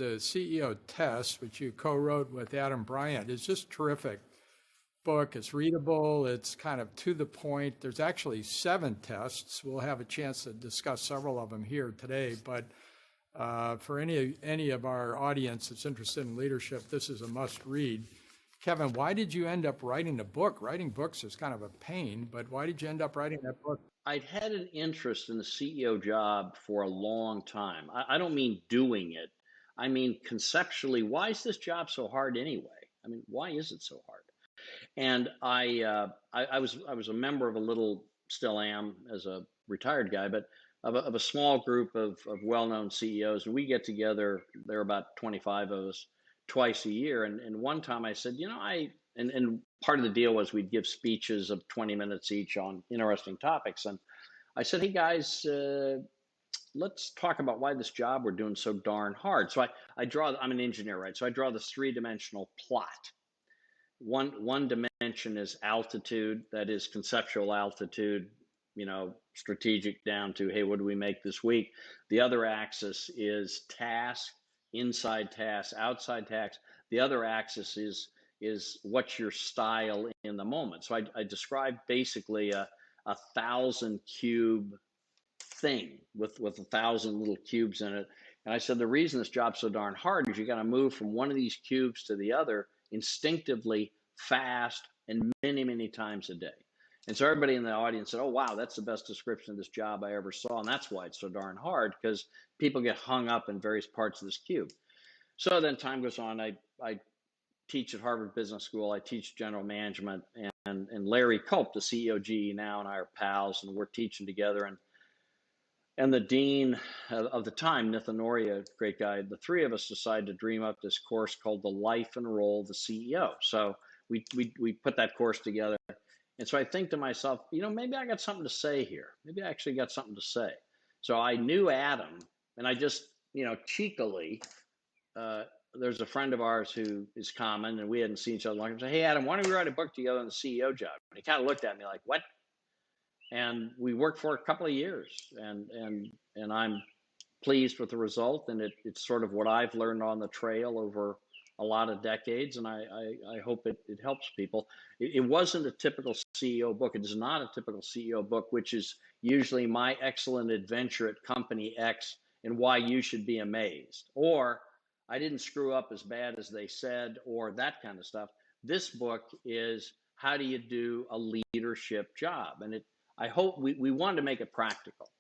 The CEO Test, which you co-wrote with Adam Bryant, is just terrific book. It's readable. It's kind of to the point. There's actually 7 tests. We'll have a chance to discuss several of them here today. But for any of our audience that's interested in leadership, this is a must-read. Kevin, why did you end up writing a book? Writing books is kind of a pain, but why did you end up writing that book? I'd had an interest in the CEO job for a long time. I don't mean doing it. I mean, conceptually, why is this job so hard anyway? I mean, why is it so hard? And I was a member of a little, still am as a retired guy, but of a small group of well-known CEOs. And we get together, there are about 25 of us, twice a year. And one time I said, and part of the deal was we'd give speeches of 20 minutes each on interesting topics. And I said, hey guys, let's talk about why this job we're doing so darn hard. So I'm an engineer, right? So I draw this 3-dimensional plot. One dimension is altitude, that is conceptual altitude, strategic down to, hey, what do we make this week? The other axis is task, inside task, outside task. The other axis is what's your style in the moment. So I described basically a 1,000 cube thing with 1,000 little cubes in it. And I said, the reason this job's so darn hard is you got to move from one of these cubes to the other instinctively, fast, and many, many times a day. And so everybody in the audience said, oh, wow, that's the best description of this job I ever saw. And that's why it's so darn hard, because people get hung up in various parts of this cube. So then time goes on. I teach at Harvard Business School. I teach general management. And Larry Culp, the CEO of GE now, and I are pals, and we're teaching together. And the dean of the time, Nithin Noria, great guy, the three of us decided to dream up this course called The Life and Role of the CEO. So we put that course together. And so I think to myself, maybe I got something to say here. Maybe I actually got something to say. So I knew Adam, and I just, cheekily, there's a friend of ours who is common, and we hadn't seen each other long. I said, hey, Adam, why don't we write a book together on the CEO job? And he kind of looked at me like, what? And we worked for a couple of years, and I'm pleased with the result. And it's sort of what I've learned on the trail over a lot of decades, and I hope it helps people. It wasn't a typical CEO book. It is not a typical CEO book, which is usually my excellent adventure at company X and why you should be amazed, or I didn't screw up as bad as they said, or that kind of stuff. This book is how do you do a leadership job, and I hope we wanted to make it practical.